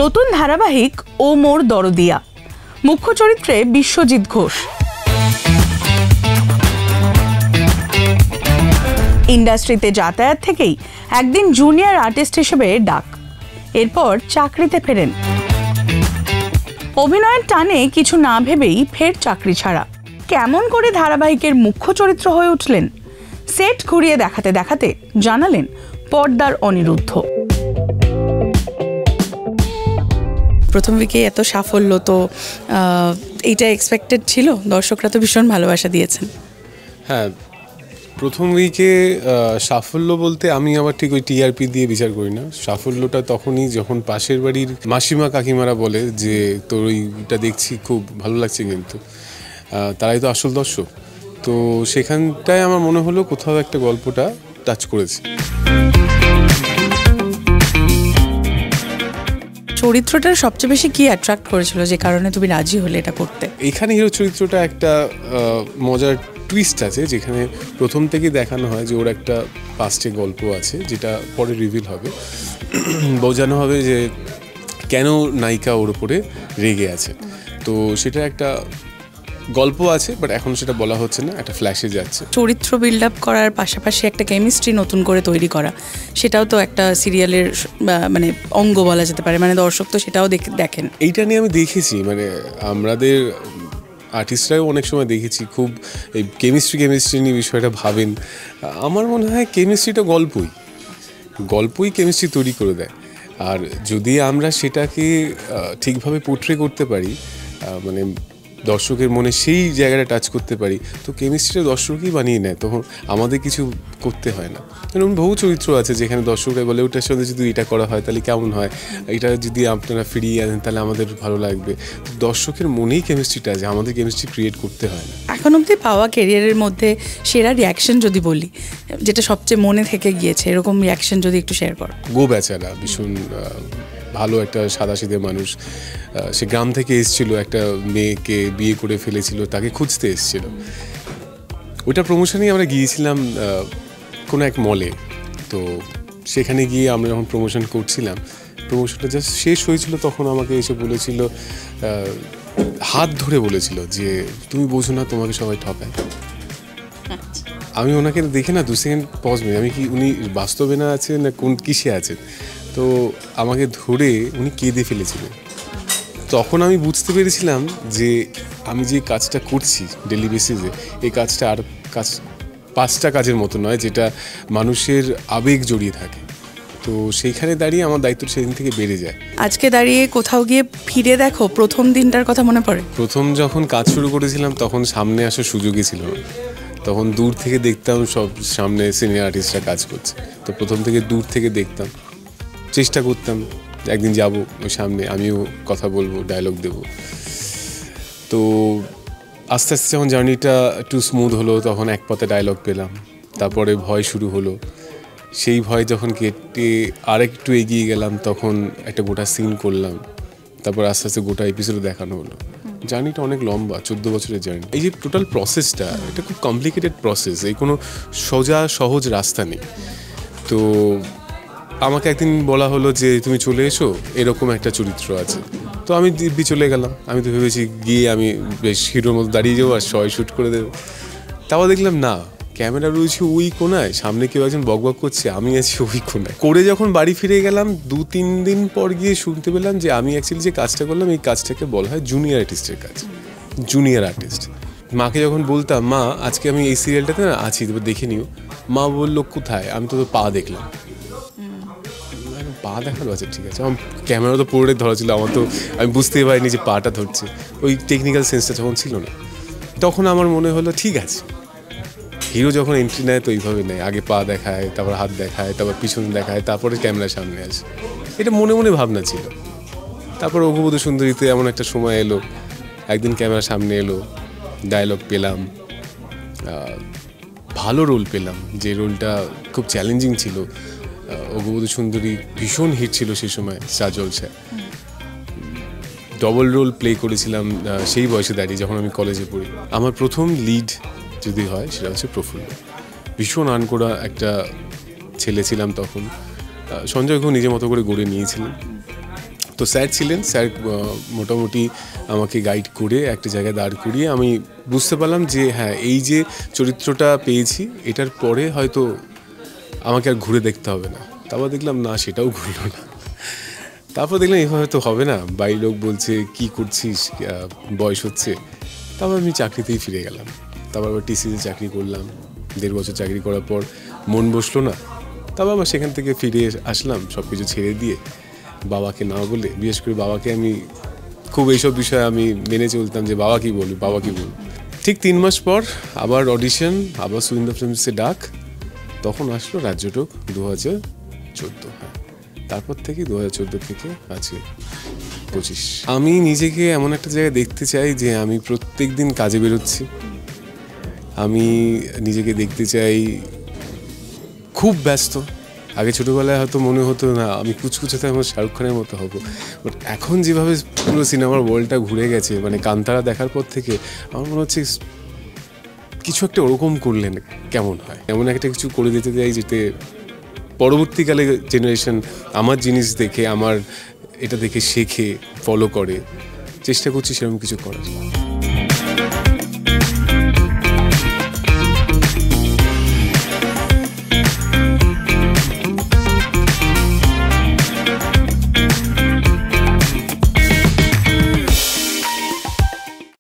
নতুন ধারাবাহিক ও মোর দরদিয়া, মুখ্য চরিত্রে বিশ্বজিৎ ঘোষ। ইন্ডাস্ট্রিতে যাতায়াত থেকেই একদিন জুনিয়র আর্টিস্ট হিসেবে ডাক, এরপর চাকরিতে ফেরেন। অভিনয়ের টানে কিছু না ভেবেই ফের চাকরি ছাড়া। কেমন করে ধারাবাহিকের মুখ্য চরিত্র হয়ে উঠলেন, সেট ঘুরিয়ে দেখাতে দেখাতে জানালেন পর্দার অনিরুদ্ধ। প্রথম উইকে এত সাফল্য, তো এইটা এক্সপেক্টেড ছিল? দর্শকরা তো ভীষণ ভালোবাসা দিয়েছেন। হ্যাঁ, প্রথম উইকে সাফল্য বলতে আমি আবার ঠিক ওই টিআরপি দিয়ে বিচার করি না। সাফল্যটা তখনই যখন পাশের বাড়ির মাসিমা কাকিমারা বলে যে তোর ওইটা দেখছি খুব ভালো লাগছে, কিন্তু তারাই তো আসল দর্শক। তো সেখানটায় আমার মনে হলো কোথাও একটা গল্পটা টাচ করেছে। চরিত্রটার সবচেয়ে বেশি কি অ্যাট্রাক্ট করেছিল যে কারণে তুমি রাজি হলে এটা করতে? এখানে হিরো চরিত্রটা একটা মজার টুইস্ট আছে, যেখানে প্রথম থেকেই দেখানো হয় যে ওর একটা পাস্টে গল্প আছে, যেটা পরে রিভিল হবে, বোঝানো হবে যে কেন নায়িকা ওর উপরে রেগে আছে। তো সেটা একটা গল্প আছে, বাট এখন সেটা বলা হচ্ছে না, একটা ফ্ল্যাশে যাচ্ছে। চরিত্র বিল্ড আপ করার পাশাপাশি একটা কেমিস্ট্রি নতুন করে তৈরি করা, সেটাও তো একটা সিরিয়ালের মানে অঙ্গ বলা যেতে পারে, মানে দর্শক তো সেটাও দেখেন। এইটা নিয়ে আমি দেখেছি, মানে আমাদের আর্টিস্টরাও অনেক সময় দেখেছি খুব এই কেমিস্ট্রি নিয়ে বিষয়টা ভাবেন। আমার মনে হয় কেমিস্ট্রিটা গল্পই কেমিস্ট্রি তৈরি করে দেয়। আর যদি আমরা সেটাকে ঠিকভাবে পোট্রে করতে পারি, মানে দর্শকের মনে সেই জায়গাটা টাচ করতে পারি, তো কেমিস্ট্রিটা দর্শকই বানিয়ে নেয়, তখন আমাদের কিছু করতে হয় না। কারণ বহু চরিত্র আছে যেখানে দর্শকরা বলে ওটার সাথে যদি এটা করা হয় তাহলে কেমন হয়, এটা যদি আপনারা ফিরিয়ে আনেন তাহলে আমাদের ভালো লাগবে। দর্শকের মনেই কেমিস্ট্রিটা আছে, আমাদের কেমিস্ট্রি ক্রিয়েট করতে হয় না। এখন অবধি পাওয়া ক্যারিয়ারের মধ্যে সেরা রিয়াকশন যদি বলি, যেটা সবচেয়ে মনে থেকে গিয়েছে, এরকম রিয়াকশন যদি একটু শেয়ার করো। গো বেচারা ভীষণ ভালো একটা সাদাসিধে মানুষ, সে গ্রাম থেকে এসেছিল, একটা মেয়েকে বিয়ে করে ফেলেছিল, তাকে খুঁজতে এসেছিল। ওইটা প্রমোশনেই আমরা গিয়েছিলাম কোনো এক মলে। তো সেখানে গিয়ে আমরা যখন প্রমোশন করছিলাম, প্রমোশনটা জাস্ট শেষ হয়েছিল, তখন আমাকে এসে বলেছিল, হাত ধরে বলেছিল যে তুমি বোঝো না, তোমাকে সবাই ঠকায়। আমি ওনাকে দেখে না 2 সেকেন্ড পজ নেই, আমি কি উনি বাস্তবে না আছেন না কোন কিসে আছেন। তো আমাকে ধরে উনি কেঁদে ফেলেছিলেন। তখন আমি বুঝতে পেরেছিলাম যে আমি যে কাজটা করছি ডেলি বেসিসে, এই কাজটা আর 5টা কাজের মতো নয়, যেটা মানুষের আবেগ জড়িয়ে থাকে। তো সেইখানে দাঁড়িয়ে আমার দায়িত্ব সেদিন থেকে বেড়ে যায়। আজকে দাঁড়িয়ে কোথাও গিয়ে ফিরে দেখো, প্রথম দিনটার কথা মনে পড়ে? প্রথম যখন কাজ শুরু করেছিলাম তখন সামনে আসার সুযোগই ছিল না, তখন দূর থেকে দেখতাম সব সামনে সিনিয়র আর্টিস্টরা কাজ করছে। তো প্রথম থেকে দূর থেকে দেখতাম, চেষ্টা করতাম একদিন যাব ওই সামনে, আমিও কথা বলবো, ডায়লগ দেব। তো আস্তে আস্তে যখন জার্নিটা একটু স্মুথ হলো, তখন এক পথে ডায়লগ পেলাম, তারপরে ভয় শুরু হলো। সেই ভয় যখন কেটে আরেকটু এগিয়ে গেলাম, তখন একটা গোটা সিন করলাম, তারপর আস্তে আস্তে গোটা এপিসোড দেখানো হলো। জার্নিটা অনেক লম্বা, 14 বছরের জার্নি। এই যে টোটাল প্রসেসটা, এটা খুব কমপ্লিকেটেড প্রসেস, এই কোনো সোজা সহজ রাস্তা নেই। তো আমাকে একদিন বলা হলো যে তুমি চলে এসো, এরকম একটা চরিত্র আছে। তো আমি দিব্যি চলে গেলাম। আমি তো ভেবেছি গিয়ে আমি বেশ হিরোর মতো দাঁড়িয়ে যাবো আর সবাই শ্যুট করে দেবো। তাও দেখলাম না, ক্যামেরা রয়েছে ওই কোনায়, সামনে কেউ একজন বকবক করছে, আমি আছি ওই কোনায়। করে যখন বাড়ি ফিরে গেলাম, 2-3 দিন পর গিয়ে শুনতে পেলাম যে আমি অ্যাকচুয়ালি যে কাজটা করলাম, এই কাজটাকে বলা হয় জুনিয়র আর্টিস্টের কাজ। Junior artist. মাকে যখন বলতাম, মা আজকে আমি এই সিরিয়ালটাতে না আছি, তবে দেখে নিও, মা বললো কোথায়? আমি তো পা দেখলাম। পা দেখালো, আছে ঠিক আছে। আমার ক্যামেরা তো পুরোটাই ধরা ছিল, আমার তো আমি বুঝতেই পারিনি যে পাটা ধরছে, ওই টেকনিক্যাল সেন্সটা যখন ছিল না। তখন আমার মনে হলো ঠিক আছে, হিরো যখন এন্ট্রি নেয় তো এইভাবে নেয়, আগে পা দেখায়, তারপর হাত দেখায়, তারপর পিছন দেখায়, তারপরে ক্যামেরার সামনে আসে। এটা মনে মনে ভাবনা ছিল। তারপর অঘবধূ সুন্দরীতে এমন একটা সময় এলো, একদিন ক্যামেরার সামনে এলো, ডায়লগ পেলাম, ভালো রোল পেলাম, যে রোলটা খুব চ্যালেঞ্জিং ছিল। অঘবধূ সুন্দরী ভীষণ হিট ছিল সেই সময় স্টার জলসায়। ডবল রোল প্লে করেছিলাম সেই বয়সে দাঁড়িয়ে, যখন আমি কলেজে পড়ি। আমার প্রথম লিড যদি হয় সেটা হচ্ছে প্রফুল্ল। ভীষণ আনকোড়া একটা ছেলে ছিলাম তখন। সঞ্জয় ঘোষ নিজের মতো করে গড়ে নিয়েছিলেন। তো স্যার ছিলেন, স্যার মোটামুটি আমাকে গাইড করে একটা জায়গায় দাঁড় করিয়ে আমি বুঝতে পারলাম যে হ্যাঁ, এই যে চরিত্রটা পেয়েছি এটার পরে হয়তো আমাকে আর ঘুরে দেখতে হবে না। তারপর দেখলাম না, সেটাও ঘুরলো না। তারপর দেখলাম এভাবে তো হবে না, বাড়ির লোক বলছে কি করছিস, বয়স হচ্ছে। তারপর আমি চাকরিতেই ফিরে গেলাম। তারপর আবার টিসিতে চাকরি করলাম। 1.5 বছর চাকরি করার পর মন বসলো না। তারপর আবার সেখান থেকে ফিরে আসলাম সব কিছু ছেড়ে দিয়ে, বাবাকে না বলে। বিশেষ করে বাবাকে আমি খুব এইসব বিষয়ে আমি মেনে চলতাম যে বাবা কি বলবে, বাবা কি বলবে। ঠিক 3 মাস পর আবার অডিশন, আবার সুইন্দা ফিল্মসে ডাক। তখন আসলো রাজ্যটক 2014। হ্যাঁ, তারপর থেকে 2014 থেকে আছে 25। আমি নিজেকে এমন একটা জায়গায় দেখতে চাই যে আমি প্রত্যেক দিন কাজে বেরোচ্ছি। আমি নিজেকে দেখতে চাই খুব ব্যস্ত। আগে ছোটোবেলায় হয়তো মনে হতো না আমি কুচকুচোতে আমার শাহরুখ খানের মতো হবো, বাট এখন যেভাবে পুরো সিনেমার ওয়ার্ল্ডটা ঘুরে গেছে, মানে কান্তারা দেখার পর থেকে আমার মনে হচ্ছে কিছু একটা ওরকম করলেন কেমন হয়। এমন একটা কিছু করে দিতে চাই যেতে পরবর্তীকালে জেনারেশন আমার জিনিস দেখে, আমার এটা দেখে শেখে, ফলো করে। চেষ্টা করছি সেরকম কিছু করার।